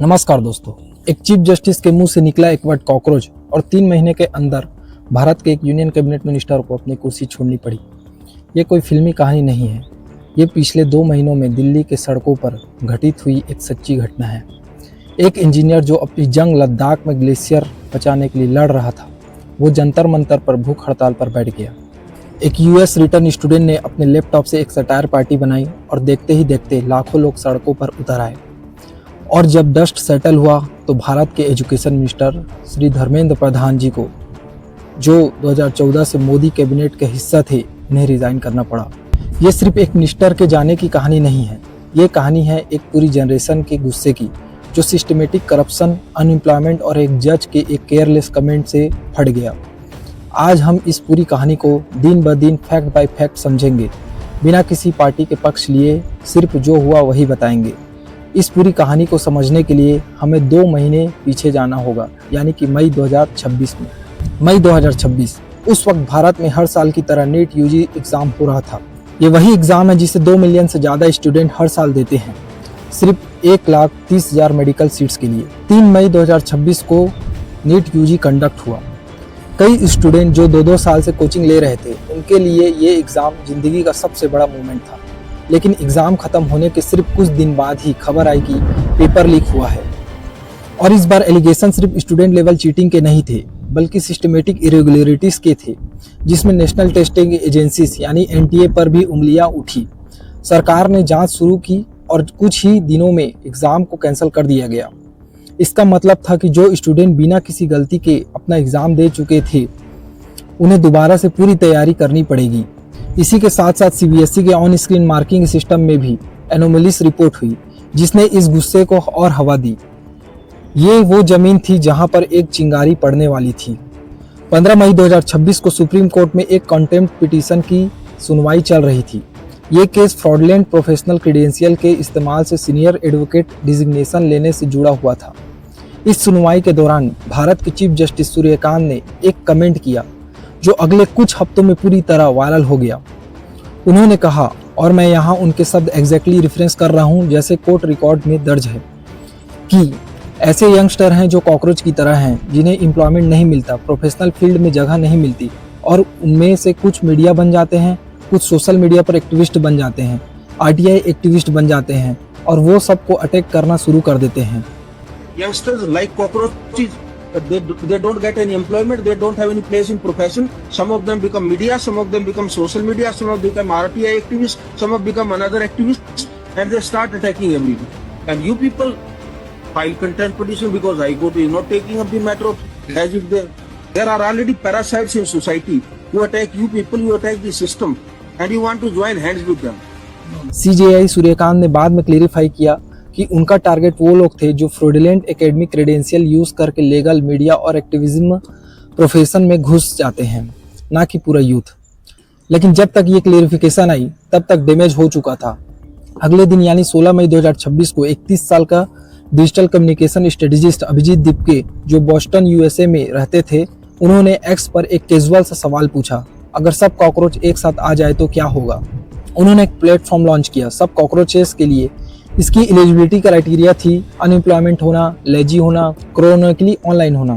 नमस्कार दोस्तों। एक चीफ जस्टिस के मुंह से निकला एक वर्ड कॉकरोच और 3 महीने के अंदर भारत के एक यूनियन कैबिनेट मिनिस्टर को अपनी कुर्सी छोड़नी पड़ी। ये कोई फिल्मी कहानी नहीं है, ये पिछले 2 महीनों में दिल्ली के सड़कों पर घटित हुई एक सच्ची घटना है। एक इंजीनियर जो अपनी जंग लद्दाख में ग्लेशियर बचाने के लिए लड़ रहा था, वो जंतर मंतर पर भूख हड़ताल पर बैठ गया। एक यूएस रिटर्न स्टूडेंट ने अपने लैपटॉप से एक सटायर पार्टी बनाई और देखते ही देखते लाखों लोग सड़कों पर उतर आए। और जब डस्ट सेटल हुआ तो भारत के एजुकेशन मिनिस्टर श्री धर्मेंद्र प्रधान जी को, जो 2014 से मोदी कैबिनेट के हिस्सा थे, उन्हें रिजाइन करना पड़ा। ये सिर्फ एक मिनिस्टर के जाने की कहानी नहीं है, ये कहानी है एक पूरी जनरेशन के गुस्से की, जो सिस्टमेटिक करप्शन, अनएम्प्लॉयमेंट और एक जज के एक केयरलेस कमेंट से फट गया। आज हम इस पूरी कहानी को दिन ब दिन फैक्ट बाय फैक्ट समझेंगे, बिना किसी पार्टी के पक्ष लिए, सिर्फ जो हुआ वही बताएंगे। इस पूरी कहानी को समझने के लिए हमें 2 महीने पीछे जाना होगा, यानी कि मई 2026 में। मई 2026 उस वक्त भारत में हर साल की तरह नीट यूजी एग्जाम हो रहा था। ये वही एग्जाम है जिसे 2 मिलियन से ज़्यादा स्टूडेंट हर साल देते हैं, सिर्फ 1,30,000 मेडिकल सीट्स के लिए। 3 मई 2026 को नीट यूजी कंडक्ट हुआ। कई स्टूडेंट जो 2-2 साल से कोचिंग ले रहे थे, उनके लिए ये एग्ज़ाम ज़िंदगी का सबसे बड़ा मोमेंट था। लेकिन एग्ज़ाम ख़त्म होने के सिर्फ कुछ दिन बाद ही खबर आई कि पेपर लीक हुआ है। और इस बार एलिगेशन सिर्फ स्टूडेंट लेवल चीटिंग के नहीं थे, बल्कि सिस्टमेटिक इरेगुलरिटीज़ के थे, जिसमें नेशनल टेस्टिंग एजेंसीज यानी एनटीए पर भी उंगलियां उठी। सरकार ने जांच शुरू की और कुछ ही दिनों में एग्ज़ाम को कैंसिल कर दिया गया। इसका मतलब था कि जो स्टूडेंट बिना किसी गलती के अपना एग्ज़ाम दे चुके थे, उन्हें दोबारा से पूरी तैयारी करनी पड़ेगी। इसी के साथ साथ सीबीएसई के ऑन स्क्रीन मार्किंग सिस्टम में भी एनोमलीज रिपोर्ट हुई, जिसने इस गुस्से को और हवा दी। ये वो जमीन थी जहां पर एक चिंगारी पड़ने वाली थी। 15 मई 2026 को सुप्रीम कोर्ट में एक कंटेम्प्ट पिटीशन की सुनवाई चल रही थी। ये केस फ्रॉडलेंट प्रोफेशनल क्रेडेंशियल के इस्तेमाल से सीनियर एडवोकेट डिजिग्नेशन लेने से जुड़ा हुआ था। इस सुनवाई के दौरान भारत के चीफ जस्टिस सूर्यकांत ने एक कमेंट किया, जो अगले कुछ हफ्तों में पूरी तरह वायरल हो गया। उन्होंने कहा, और मैं यहाँ उनके शब्द एग्जैक्टली रेफरेंस कर रहा हूँ जैसे कोर्ट रिकॉर्ड में दर्ज है, कि ऐसे यंगस्टर हैं जो कॉकरोच की तरह हैं, जिन्हें एम्प्लॉयमेंट नहीं मिलता, प्रोफेशनल फील्ड में जगह नहीं मिलती, और उनमें से कुछ मीडिया बन जाते हैं, कुछ सोशल मीडिया पर एक्टिविस्ट बन जाते हैं, आरटीआई एक्टिविस्ट बन जाते हैं, और वो सबको अटैक करना शुरू कर देते हैं। Youngsters like cockroaches. They don't get any employment, they don't have any place in profession. Some of them become media, some of them become social media, some of them become RTI activists, some of become another activists, and they start attacking everyone. And you people file contempt petition because I go to, taking up the matter as if there are already parasites in society who attack you people, you attack the system, and you want to join hands with them. CJI Suryakant ने बाद में clarify किया कि उनका target वो लोग थे जो फ्रॉडुलेंट एकेडमिक क्रेडेंशियल यूज करके लीगल, मीडिया और एक्टिविज्म प्रोफेशन में घुस जाते हैं, ना कि पूरा यूथ। लेकिन जब तक ये क्लेरिफिकेशन आई, तब तक डैमेज हो चुका था। अगले दिन यानी 16 मई 2026 को 31 साल का digital communication strategist Abhijit Deepke, जो बॉस्टन यूएसए में रहते थे, उन्होंने एक्स पर एक कैजुअल सा सवाल पूछा, अगर सब कॉकरोच एक साथ आ जाए तो क्या होगा। उन्होंने एक प्लेटफॉर्म लॉन्च किया सब कॉकरोचेस के लिए। इसकी एलिजिबिलिटी क्राइटेरिया थी अनएम्प्लॉयमेंट होना, लेजी होना, क्रोनिकली ऑनलाइन होना,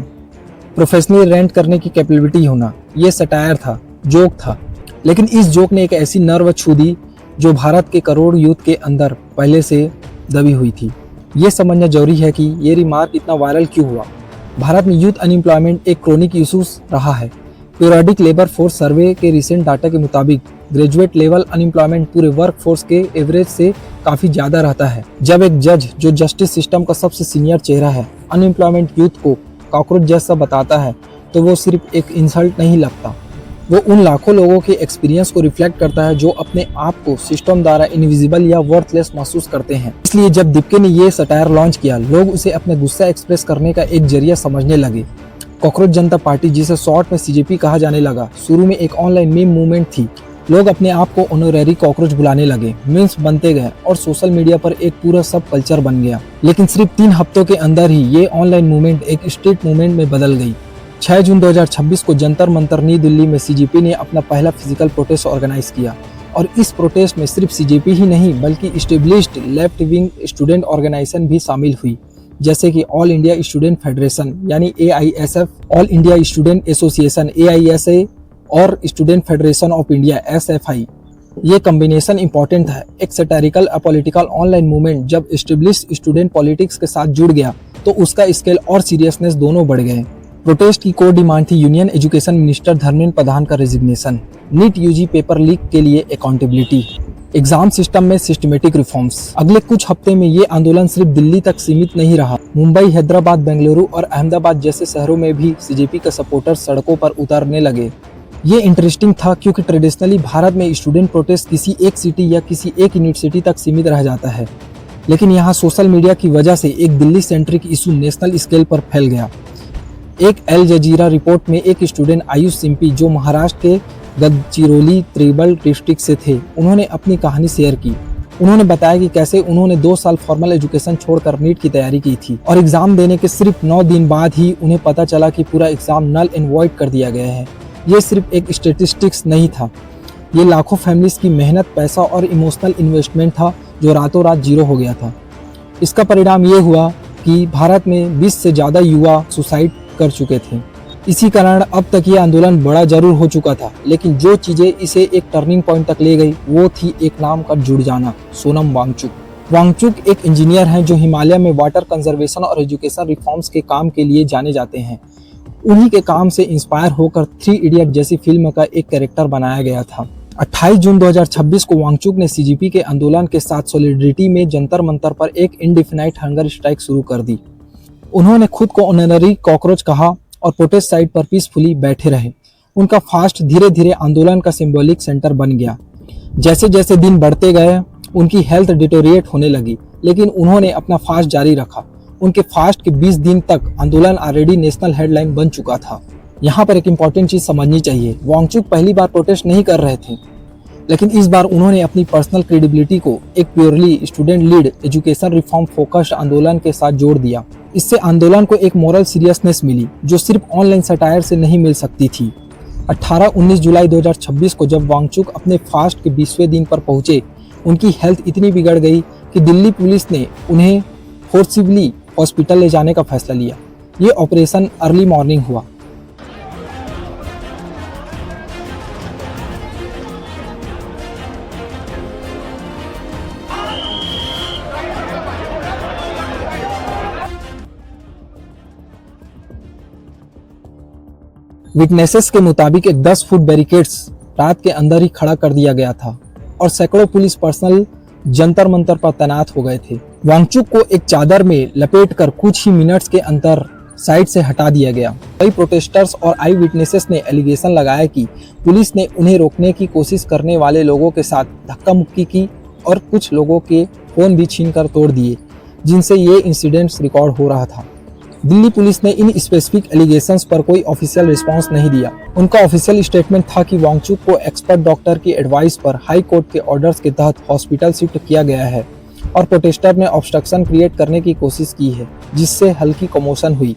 प्रोफेशनली रेंट करने की कैपेबिलिटी होना। ये सटायर था, जोक था, लेकिन इस जोक ने एक ऐसी नर्व छू दी जो भारत के करोड़ यूथ के अंदर पहले से दबी हुई थी। ये समझना जरूरी है कि ये रिमार्क इतना वायरल क्यों हुआ। भारत में यूथ अनएम्प्लॉयमेंट एक क्रोनिक इशूज रहा है। पीरियडिक लेबर फोर्स सर्वे के रिसेंट डाटा के मुताबिक ग्रेजुएट लेवल अनएम्प्लॉयमेंट पूरे वर्क फोर्स के एवरेज से काफ़ी ज़्यादा रहता है। जब एक जज, जो जस्टिस सिस्टम का सबसे सीनियर चेहरा है, अनएम्प्लॉयमेंट यूथ को कॉकरोच जैसा बताता है, तो वो सिर्फ एक इंसल्ट नहीं लगता, वो उन लाखों लोगों के एक्सपीरियंस को रिफ्लेक्ट करता है जो अपने आप को सिस्टम द्वारा इनविजिबल या वर्थलेस महसूस करते हैं। इसलिए जब दीपके ने ये सटायर लॉन्च किया, लोग उसे अपने गुस्सा एक्सप्रेस करने का एक जरिया समझने लगे। कॉकरोच जनता पार्टी, जिसे शॉर्ट में सीजेपी कहा जाने लगा, शुरू में एक ऑनलाइन मीम मूवमेंट थी। लोग अपने आप को ऑनरेरी कॉकरोच बुलाने लगे, मीम्स बनते गए और सोशल मीडिया पर एक पूरा सब कल्चर बन गया। लेकिन सिर्फ 3 हफ्तों के अंदर ही ये ऑनलाइन मूवमेंट एक स्ट्रीट मूवमेंट में बदल गई। 6 जून 2026 को जंतर मंतर नई दिल्ली में सीजेपी ने अपना पहला फिजिकल प्रोटेस्ट ऑर्गेनाइज किया, और इस प्रोटेस्ट में सिर्फ सीजेपी ही नहीं बल्कि established left wing student organisation भी शामिल हुई। जैसे कि ऑल इंडिया स्टूडेंट फेडरेशन यानी AISF, all India Student Association AISA और Student Federation of India SFI। ये कॉम्बिनेशन इंपॉर्टेंट है। एक सैटारिकल अपॉलिटिकल ऑनलाइन मूवमेंट जब एस्टेब्लिश स्टूडेंट पॉलिटिक्स के साथ जुड़ गया तो उसका स्केल और सीरियसनेस दोनों बढ़ गए। प्रोटेस्ट की कोर डिमांड थी union education minister Dharmendra Pradhan का resignation, NEET UG paper leak के लिए अकाउंटेबिलिटी, एग्जाम सिस्टम में सिस्टमेटिक रिफॉर्म्स। अगले कुछ हफ्ते में ये आंदोलन सिर्फ दिल्ली तक सीमित नहीं रहा। मुंबई, हैदराबाद, बेंगलुरु और अहमदाबाद जैसे शहरों में भी CJP के सपोर्टर्स सड़कों पर उतरने लगे। ये इंटरेस्टिंग था क्योंकि ट्रेडिशनली भारत में स्टूडेंट प्रोटेस्ट किसी एक सिटी या किसी एक यूनिवर्सिटी तक सीमित रह जाता है, लेकिन यहाँ सोशल मीडिया की वजह से एक Delhi centric issue national scale पर फैल गया। एक अल जजीरा रिपोर्ट में एक स्टूडेंट आयुष सिम्पी जो महाराष्ट्र के गडचिरोली ट्राइबल डिस्ट्रिक्ट से थे, उन्होंने अपनी कहानी शेयर की। उन्होंने बताया कि कैसे उन्होंने 2 साल फॉर्मल एजुकेशन छोड़कर नीट की तैयारी की थी और एग्जाम देने के सिर्फ 9 दिन बाद ही उन्हें पता चला कि पूरा एग्जाम नल एंड वॉइड कर दिया गया है। ये सिर्फ एक स्टेटिस्टिक्स नहीं था, ये लाखों फैमिलीज की मेहनत, पैसा और इमोशनल इन्वेस्टमेंट था जो रातों रात जीरो हो गया था। इसका परिणाम ये हुआ कि भारत में 20 से ज़्यादा युवा सुसाइड कर चुके थे। इसी कारण अब तक ये आंदोलन बड़ा जरूर हो चुका था, लेकिन जो चीज़ें इसे एक टर्निंग पॉइंट तक ले गई वो थी एक नाम का जुड़ जाना, सोनम वांगचुक। वांगचुक एक इंजीनियर हैं जो हिमालय में वाटर कंजर्वेशन और एजुकेशन रिफॉर्म्स के काम के लिए जाने जाते हैं। उन्हीं के काम से इंस्पायर होकर 3 इडियट जैसी फिल्म का एक कैरेक्टर बनाया गया था। 28 जून 2026 को वांगचुक ने CJP के आंदोलन के साथ सॉलिडरिटी में जंतर मंतर पर एक इंडेफिनाइट हंगर स्ट्राइक शुरू कर दी। उन्होंने खुद को ऑनररी कॉकरोच कहा और प्रोटेस्ट साइट पर पीसफुली बैठे रहे। उनका फास्ट धीरे धीरे आंदोलन का सिंबॉलिक सेंटर बन गया। जैसे जैसे दिन बढ़ते गए उनकी हेल्थ डिटोरिएट होने लगी, लेकिन उन्होंने अपना फास्ट जारी रखा। उनके फास्ट के 20 दिन तक आंदोलन ऑलरेडी नेशनल हेडलाइन बन चुका था। यहाँ पर एक इम्पॉर्टेंट चीज समझनी चाहिए, वांगचुक पहली बार प्रोटेस्ट नहीं कर रहे थे, लेकिन इस बार उन्होंने अपनी पर्सनल क्रेडिबिलिटी को एक purely student lead education reform focused आंदोलन के साथ जोड़ दिया। इससे आंदोलन को एक मॉरल सीरियसनेस मिली जो सिर्फ ऑनलाइन सटायर से नहीं मिल सकती थी। 18-19 जुलाई 2026 को जब वांगचुक अपने फास्ट के 20वें दिन पर पहुंचे, उनकी हेल्थ इतनी बिगड़ गई कि दिल्ली पुलिस ने उन्हें फोर्सिबली हॉस्पिटल ले जाने का फैसला लिया। ये ऑपरेशन अर्ली मॉर्निंग हुआ। विटनेसेस के मुताबिक एक 10 फुट बैरिकेड्स रात के अंदर ही खड़ा कर दिया गया था और सैकड़ों पुलिस पर्सनल जंतर मंतर पर तैनात हो गए थे। वांगचुक को एक चादर में लपेटकर कुछ ही मिनट्स के अंदर साइड से हटा दिया गया। कई प्रोटेस्टर्स और आई विटनेसेस ने एलिगेशन लगाया कि पुलिस ने उन्हें रोकने की कोशिश करने वाले लोगों के साथ धक्का मुक्की की और कुछ लोगों के फोन भी छीनकर तोड़ दिए, जिनसे ये इंसिडेंट्स रिकॉर्ड हो रहा था। दिल्ली पुलिस ने इन स्पेसिफिक एलिगेशंस पर कोई ऑफिशियल रिस्पांस नहीं दिया। उनका ऑफिशियल स्टेटमेंट था कि वांगचुक को एक्सपर्ट डॉक्टर की एडवाइस पर हाई कोर्ट के ऑर्डर्स के तहत हॉस्पिटल शिफ्ट किया गया है और प्रोटेस्टर ने ऑब्स्ट्रक्शन क्रिएट करने की कोशिश की है, जिससे हल्की कमोशन हुई।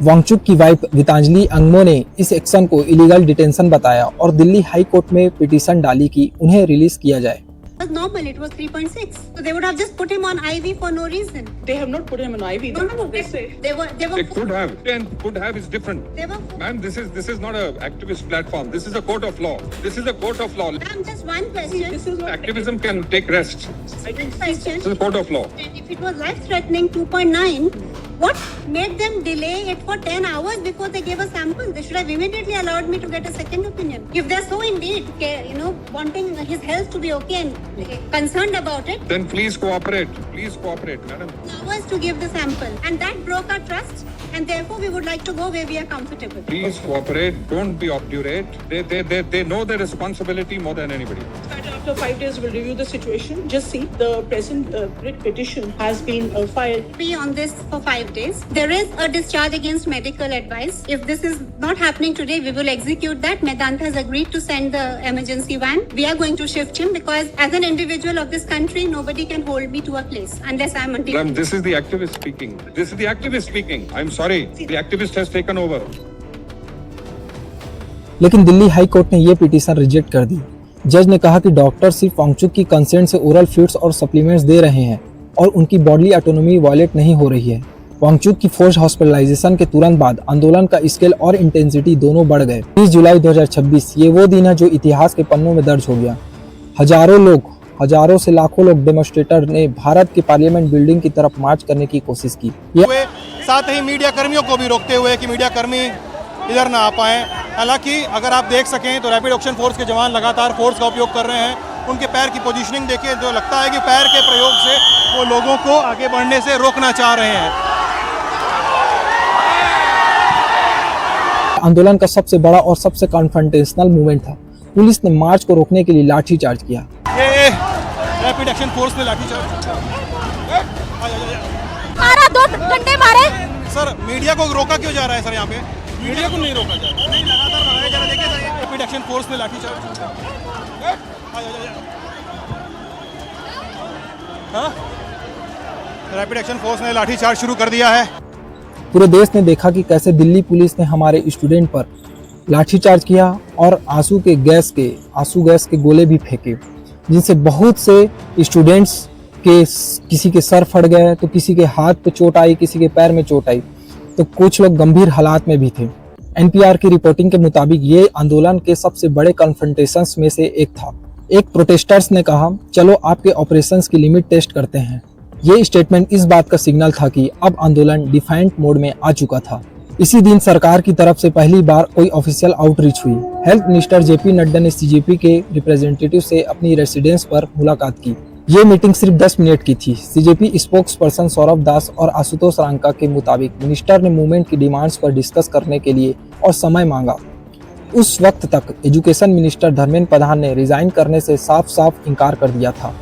वांगचुक की वाइफ गीतांजलि अंगमो ने इस एक्शन को इलीगल डिटेंशन बताया और दिल्ली हाई कोर्ट में पिटीशन डाली कि उन्हें रिलीज किया जाए। was normal. It was 3.6. So they would have just put him on IV for no reason. They have not put him on IV. No. They say. They were. They could have. And could have is different. They were. Ma'am, this is not an activist platform. This is a court of law. This is a court of law. Ma'am, just one question. This is what Activism can take rest. Second question. This is a court of law. And if it was life-threatening 2.9, what made them delay it for 10 hours before they gave a sample? They should have immediately allowed me to get a second opinion. If they're so indeed, wanting his health to be okay and concerned about it, Then please cooperate. Please cooperate, madam. hours to give the sample, and that broke our trust. And therefore, we would like to go where we are comfortable. Please cooperate. Don't be obdurate. They know their responsibility more than anybody. after 5 days we'll review the situation. Just see the present writ petition has been filed. Be on this for 5 days. There is a discharge against medical advice. If this is not happening today, we will execute that. Medanta has agreed to send the emergency van. We are going to shift him because as an individual of this country, nobody can hold me to a place unless I'm on Ma'am, this is the activist speaking. This is the activist speaking. I'm sorry. The activist has taken over. लेकिन Delhi high court ने यह petition reject कर दी। जज ने कहा कि doctor सिर्फ वांगचुक की कंसेंट से ओरल फ्लूइड्स और सप्लीमेंट्स दे रहे हैं और उनकी बॉडली ऑटोनॉमी वायलेट नहीं हो रही है। वांगचुक की फोर्स हॉस्पिटलाइजेशन के तुरंत बाद आंदोलन का स्केल और इंटेंसिटी दोनों बढ़ गए। 30 जुलाई 2026 ये वो दिन है जो इतिहास के पन्नों में दर्ज हो गया। हजारों से लाखों लोग डेमोन्स्ट्रेटर ने भारत के पार्लियामेंट बिल्डिंग की तरफ मार्च करने की कोशिश की। साथ ही मीडिया कर्मियों को भी रोकते हुए कि मीडिया कर्मी इधर ना आ पाएं। हालांकि अगर आप देख सकें तो रैपिड एक्शन फोर्स के जवान लगातार फोर्स का उपयोग कर रहे हैं। उनके पैर की पोजीशनिंग देखिए, जो लगता है कि पैर के प्रयोग से वो लोगों को आगे बढ़ने से रोकना चाह रहे हैं। आंदोलन का सबसे बड़ा और सबसे कॉन्फ्रंटेशनल मूवमेंट था। पुलिस ने मार्च को रोकने के लिए लाठीचार्ज किया। ये रैपिड एक्शन फोर्स ने लाठीचार्ज मारा, 2 घंटे मारे। सर मीडिया को रोका क्यों जा रहा है? सर यहाँ पे मीडिया को नहीं रोका जा रहा है, नहीं लगातार भगाया जा रहा है। देखिए रैपिड एक्शन फोर्स ने लाठीचार्ज, रैपिड एक्शन फोर्स ने लाठीचार्ज शुरू कर दिया है। पूरे देश ने देखा कि कैसे दिल्ली पुलिस ने हमारे स्टूडेंट पर लाठीचार्ज किया और आंसू गैस के गोले भी फेंके, जिनसे बहुत से स्टूडेंट्स के किसी के सर फट गए, तो किसी के हाथ पे चोट आई, किसी के पैर में चोट आई, तो कुछ लोग गंभीर हालात में भी थे। एनपीआर की रिपोर्टिंग के मुताबिक ये आंदोलन के सबसे बड़े कन्फ्रंटेशंस में से एक था। एक प्रोटेस्टर्स ने कहा, चलो आपके ऑपरेशंस की लिमिट टेस्ट करते हैं। ये स्टेटमेंट इस बात का सिग्नल था कि अब आंदोलन डिफाइंट मोड में आ चुका था। इसी दिन सरकार की तरफ से पहली बार कोई ऑफिशियल आउटरीच हुई। हेल्थ मिनिस्टर जेपी नड्डा ने सीजेपी के रिप्रेजेंटेटिव से अपनी रेसिडेंस पर मुलाकात की। ये मीटिंग सिर्फ 10 मिनट की थी। सीजेपी स्पोक्स पर्सन सौरभ दास और आशुतोष रांका के मुताबिक मिनिस्टर ने मूवमेंट की डिमांड्स पर डिस्कस करने के लिए और समय मांगा। उस वक्त तक एजुकेशन मिनिस्टर धर्मेंद्र प्रधान ने रिजाइन करने से साफ इनकार कर दिया था।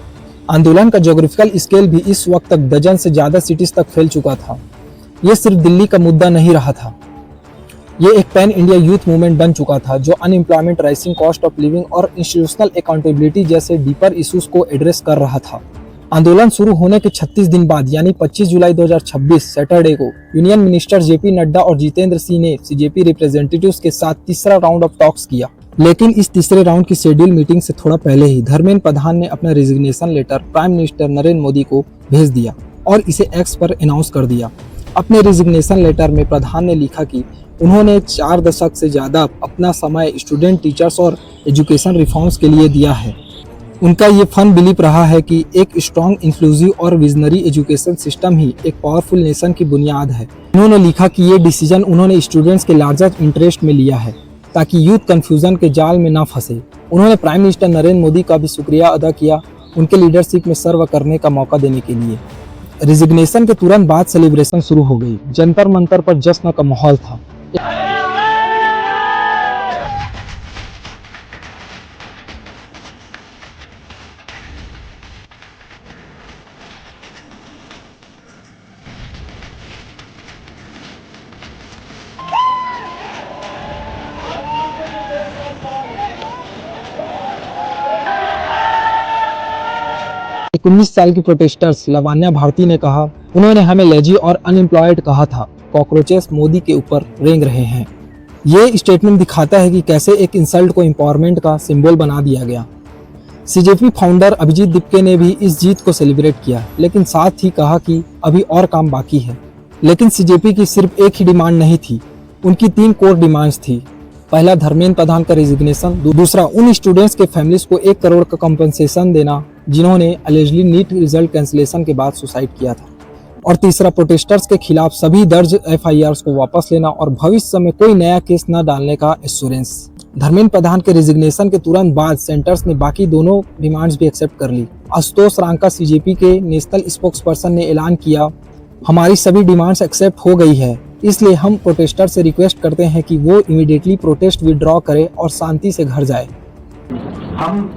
आंदोलन का ज्योग्राफिकल स्केल भी इस वक्त तक डजन से ज्यादा सिटीज तक फैल चुका था। ये सिर्फ दिल्ली का मुद्दा नहीं रहा था, ये एक पैन इंडिया यूथ मूवमेंट बन चुका था जो unemployment, rising cost of living और इंस्टीट्यूशनल अकाउंटेबिलिटी जैसे डीपर इश्यूज को एड्रेस कर रहा था। आंदोलन शुरू होने के 36 दिन बाद यानी 25 जुलाई 2026 सैटरडे को यूनियन मिनिस्टर जेपी नड्डा और जितेंद्र सिंह ने सीजेपी रिप्रेजेंटेटिव्स के साथ तीसरा राउंड ऑफ टॉक्स किया। लेकिन इस तीसरे राउंड की शेड्यूल मीटिंग से थोड़ा पहले ही धर्मेंद्र प्रधान ने अपना resignation letter prime minister Narendra Modi को भेज दिया और इसे एक्स पर अनाउंस कर दिया। अपने रेजिग्नेशन लेटर में प्रधान ने लिखा कि उन्होंने 4 दशक से ज्यादा अपना समय स्टूडेंट, टीचर्स और एजुकेशन रिफॉर्म्स के लिए दिया है। उनका ये फन बिलीफ रहा है कि एक स्ट्रॉन्ग, इंक्लूसिव और विजनरी एजुकेशन सिस्टम ही एक पावरफुल नेशन की बुनियाद है। उन्होंने लिखा कि ये डिसीजन उन्होंने स्टूडेंट्स के लार्जर इंटरेस्ट में लिया है ताकि यूथ कंफ्यूजन के जाल में ना फंसे। उन्होंने प्राइम मिनिस्टर नरेंद्र मोदी का भी शुक्रिया अदा किया उनके लीडरशिप में सर्व करने का मौका देने के लिए। रेजिग्नेशन के तुरंत बाद सेलिब्रेशन शुरू हो गई। जंतर मंतर पर जश्न का माहौल था। एक 19 साल की प्रोटेस्टर्स लवान्या भारती ने कहा, उन्होंने हमें लेजी और अनएम्प्लॉयड कहा था। कॉकरोचेस मोदी के ऊपर रेंग रहे हैं। ये स्टेटमेंट दिखाता है कि कैसे एक इंसल्ट को एम्पावरमेंट का सिंबल बना दिया गया। सीजेपी फाउंडर अभिजीत दीपके ने भी इस जीत को सेलिब्रेट किया, लेकिन साथ ही कहा कि अभी और काम बाकी है। लेकिन सीजेपी की सिर्फ एक ही डिमांड नहीं थी, उनकी 3 कोर डिमांड्स थी। पहला, धर्मेंद्र प्रधान का रेजिग्नेशन। दूसरा, उन स्टूडेंट्स के फैमिलीज को 1 करोड़ का कंपनसेशन देना जिन्होंने अलेजली नीट रिजल्ट कैंसिलेशन के बाद सुसाइड किया था। और तीसरा, प्रोटेस्टर्स के खिलाफ सभी दर्ज एफआईआर्स को वापस लेना और भविष्य में कोई नया केस न डालने का एश्योरेंस। धर्मेंद्र प्रधान के रेजिग्नेशन के तुरंत बाद सेंटर्स ने बाकी दोनों डिमांड्स भी एक्सेप्ट कर ली। आशुतोष रांका सीजेपी के नेशनल स्पोक्स पर्सन ने ऐलान किया, हमारी सभी डिमांड्स एक्सेप्ट हो गई है, इसलिए हम प्रोटेस्टर से रिक्वेस्ट करते हैं कि वो इमीडिएटली प्रोटेस्ट विड्रॉ करे और शांति से घर जाए। हम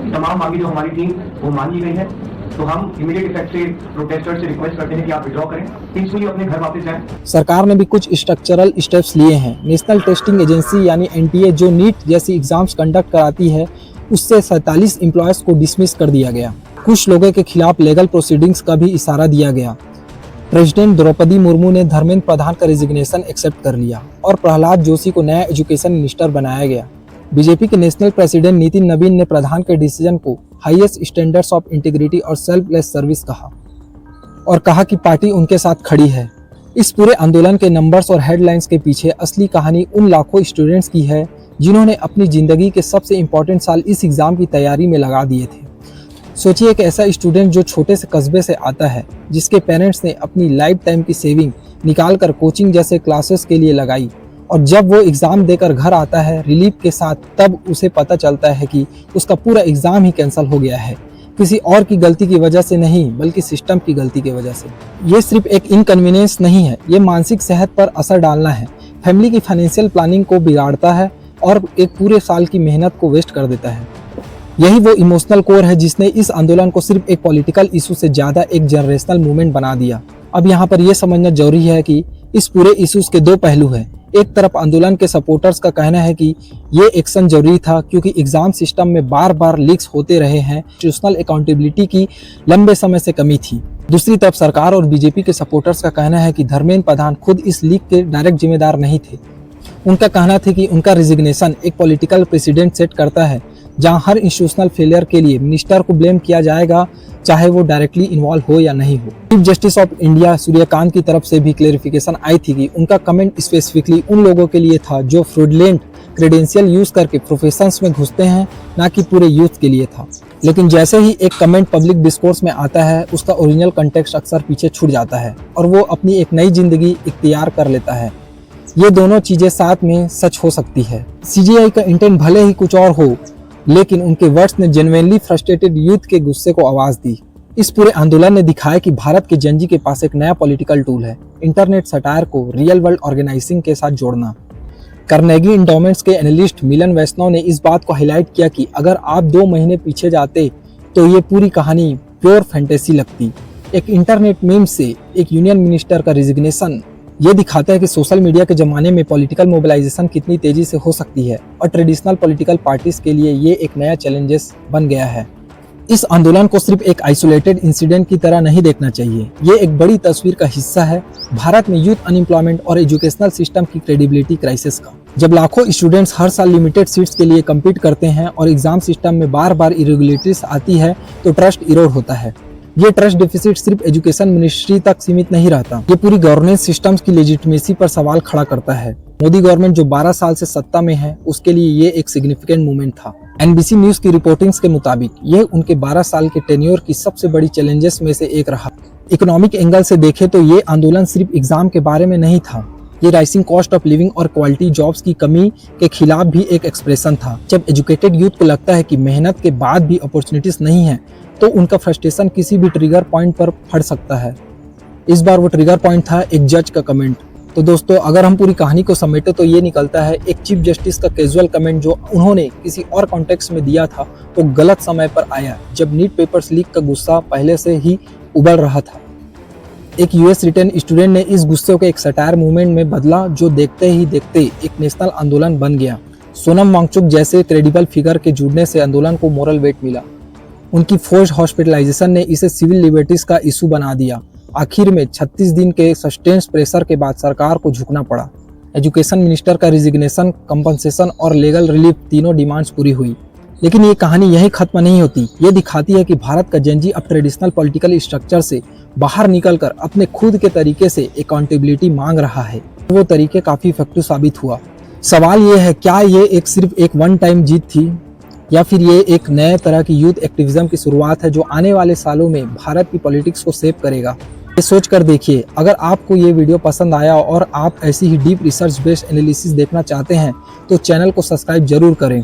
तमाम मांगी जो हमारी थी वो मान ली गई है, तो हम इमीडिएट इफेक्ट से प्रोटेस्टर्स से रिक्वेस्ट करते हैं कि आप विड्रॉ करें, पीसफुली अपने घर वापस जाएं। सरकार ने भी कुछ स्ट्रक्चरल स्टेप्स लिए हैं। नेशनल टेस्टिंग एजेंसी यानी एनटीए जो नीट जैसी एग्जाम्स कंडक्ट कराती है, उससे 47 एम्प्लॉयज को डिसमिस कर दिया गया। कुछ लोगों के खिलाफ लीगल प्रोसीडिंग्स का भी इशारा दिया गया। प्रेसिडेंट द्रौपदी मुर्मू ने धर्मेंद्र प्रधान का रेजिग्नेशन एक्सेप्ट कर लिया और प्रहलाद जोशी को नया एजुकेशन मिनिस्टर बनाया गया। बीजेपी के नेशनल प्रेसिडेंट नितिन नवीन ने प्रधान के डिसीजन को हाईएस्ट स्टैंडर्ड्स ऑफ इंटीग्रिटी और सेल्फलेस सर्विस कहा। और कहा कि पार्टी उनके साथ खड़ी है। इस पूरे आंदोलन के नंबर्स और हेडलाइंस के पीछे असली कहानी उन लाखों स्टूडेंट्स की है जिन्होंने अपनी ज़िंदगी के सबसे इम्पोर्टेंट साल इस एग्ज़ाम की तैयारी में लगा दिए थे। सोचिए एक ऐसा स्टूडेंट जो छोटे से कस्बे से आता है, जिसके पेरेंट्स ने अपनी लाइफ टाइम की सेविंग निकाल कर कोचिंग जैसे क्लासेस के लिए लगाई, और जब वो एग्ज़ाम देकर घर आता है रिलीफ के साथ, तब उसे पता चलता है कि उसका पूरा एग्ज़ाम ही कैंसिल हो गया है, किसी और की गलती की वजह से नहीं बल्कि सिस्टम की गलती की वजह से। ये सिर्फ एक इनकन्वीनियंस नहीं है, ये मानसिक सेहत पर असर डालना है, फैमिली की फाइनेंशियल प्लानिंग को बिगाड़ता है और एक पूरे साल की मेहनत को वेस्ट कर देता है। यही वो इमोशनल कोर है जिसने इस आंदोलन को सिर्फ एक पॉलिटिकल इशू से ज़्यादा एक जनरेशनल मूवमेंट बना दिया। अब यहाँ पर यह समझना जरूरी है कि इस पूरे इशूज़ के दो पहलू हैं। एक तरफ आंदोलन के सपोर्टर्स का कहना है कि ये एक्शन जरूरी था क्योंकि एग्जाम सिस्टम में बार बार लीक्स होते रहे हैं, इंस्टीट्यूशनल अकाउंटेबिलिटी की लंबे समय से कमी थी। दूसरी तरफ सरकार और बीजेपी के सपोर्टर्स का कहना है कि धर्मेंद्र प्रधान खुद इस लीक के डायरेक्ट जिम्मेदार नहीं थे। उनका कहना था कि उनका रिजिग्नेशन एक पॉलिटिकल प्रेसिडेंट सेट करता है जहां हर इंस्टीट्यूशनल फेलियर के लिए मिनिस्टर को ब्लेम किया जाएगा, चाहे वो डायरेक्टली इन्वॉल्व हो या नहीं हो। Chief justice of India Suryakant की तरफ से भी क्लेरिफिकेशन आई थी कि उनका कमेंट स्पेसिफिकली उन लोगों के लिए था जो फ्रॉडलेंट क्रेडेंशियल यूज करके प्रोफेशंस में घुसते हैं, ना कि पूरे यूथ के लिए था। लेकिन जैसे ही एक कमेंट पब्लिक डिस्कोर्स में आता है, उसका ओरिजिनल कंटेक्स्ट अक्सर पीछे छूट जाता है और वो अपनी एक नई जिंदगी इख्तियार कर लेता है। ये दोनों चीजें साथ में सच हो सकती है। सीजीआई का इंटेंट भले ही कुछ और हो, लेकिन उनके वर्ड्स ने जेन्युइनली फ्रस्ट्रेटेड यूथ के गुस्से को आवाज दी। इस पूरे आंदोलन ने दिखाया कि भारत के जनजी के पास एक नया पॉलिटिकल टूल है, इंटरनेट सटायर को रियल वर्ल्ड ऑर्गेनाइजिंग के साथ जोड़ना। कार्नेगी एंडोमेंट्स के एनालिस्ट मिलन वैष्णव ने इस बात को हाईलाइट किया कि अगर आप 2 महीने पीछे जाते तो ये पूरी कहानी प्योर फैंटेसी लगती। एक इंटरनेट मीम से एक यूनियन मिनिस्टर का रिजिग्नेशन ये दिखाता है कि सोशल मीडिया के जमाने में पॉलिटिकल मोबिलाइजेशन कितनी तेजी से हो सकती है और ट्रेडिशनल पॉलिटिकल पार्टीज के लिए ये एक नया चैलेंजेस बन गया है। इस आंदोलन को सिर्फ एक आइसोलेटेड इंसिडेंट की तरह नहीं देखना चाहिए, ये एक बड़ी तस्वीर का हिस्सा है भारत में यूथ अनएम्प्लॉयमेंट और एजुकेशनल सिस्टम की क्रेडिबिलिटी क्राइसिस का। जब लाखों स्टूडेंट्स हर साल लिमिटेड सीट्स के लिए कम्पीट करते हैं और एग्जाम सिस्टम में बार बार इरेगुलरिटीज आती है तो ट्रस्ट इरोड होता है। ये ट्रस्ट डिफिसिट सिर्फ एजुकेशन मिनिस्ट्री तक सीमित नहीं रहता, ये पूरी गवर्नेंस सिस्टम्स की लेजिटिमेसी पर सवाल खड़ा करता है। मोदी गवर्नमेंट जो 12 साल से सत्ता में है, उसके लिए ये एक सिग्निफिकेंट मूवमेंट था। एनबीसी न्यूज की रिपोर्टिंग्स के मुताबिक ये उनके 12 साल के टेन्योर की सबसे बड़ी चैलेंजेस में से एक रहा। इकोनॉमिक एंगल से देखें तो ये आंदोलन सिर्फ एग्जाम के बारे में नहीं था, ये राइसिंग कॉस्ट ऑफ लिविंग और क्वालिटी जॉब्स की कमी के खिलाफ भी एक एक्सप्रेशन था। जब एजुकेटेड यूथ को लगता है कि मेहनत के बाद भी अपॉर्चुनिटीज नहीं है, तो उनका फ्रस्ट्रेशन किसी भी ट्रिगर पॉइंट पर फट सकता है। इस बार वो ट्रिगर पॉइंट था एक जज का कमेंट। तो दोस्तों, अगर हम पूरी कहानी को समेटे तो ये निकलता है एक चीफ जस्टिस का कैजुअल कमेंट जो उन्होंने किसी और कॉन्टेक्स्ट में दिया था, वो गलत समय पर आया जब नीट पेपर्स लीक का गुस्सा पहले से ही उबल रहा था। एक यूएस रिटर्न स्टूडेंट ने इस गुस्से को एक सटायर मूवमेंट में बदला जो देखते ही देखते एक नेशनल आंदोलन बन गया। सोनम वांगचुक जैसे क्रेडिबल फिगर के जुड़ने से आंदोलन को मोरल वेट मिला। उनकी फोर्स्ड हॉस्पिटलाइजेशन ने इसे सिविल लिबर्टीज का इशू बना दिया। आखिर में 36 दिन के सस्टेंस प्रेशर के बाद सरकार को झुकना पड़ा। एजुकेशन मिनिस्टर का रिजिग्नेशन, कंपनसेशन और लीगल रिलीफ तीनों डिमांड्स पूरी हुई। लेकिन ये कहानी यही खत्म नहीं होती, ये दिखाती है कि भारत का जनजी अब ट्रेडिशनल पॉलिटिकल स्ट्रक्चर से बाहर निकलकर अपने खुद के तरीके से अकाउंटेबिलिटी मांग रहा है। वो तरीके काफी इफेक्टिव साबित हुआ। सवाल ये है, क्या ये एक सिर्फ एक वन टाइम जीत थी या फिर ये एक नए तरह की यूथ एक्टिविज्म की शुरुआत है जो आने वाले सालों में भारत की पॉलिटिक्स को शेप करेगा। ये सोच कर देखिए। अगर आपको ये वीडियो पसंद आया और आप ऐसी ही डीप रिसर्च बेस्ड एनालिसिस देखना चाहते हैं तो चैनल को सब्सक्राइब जरूर करें।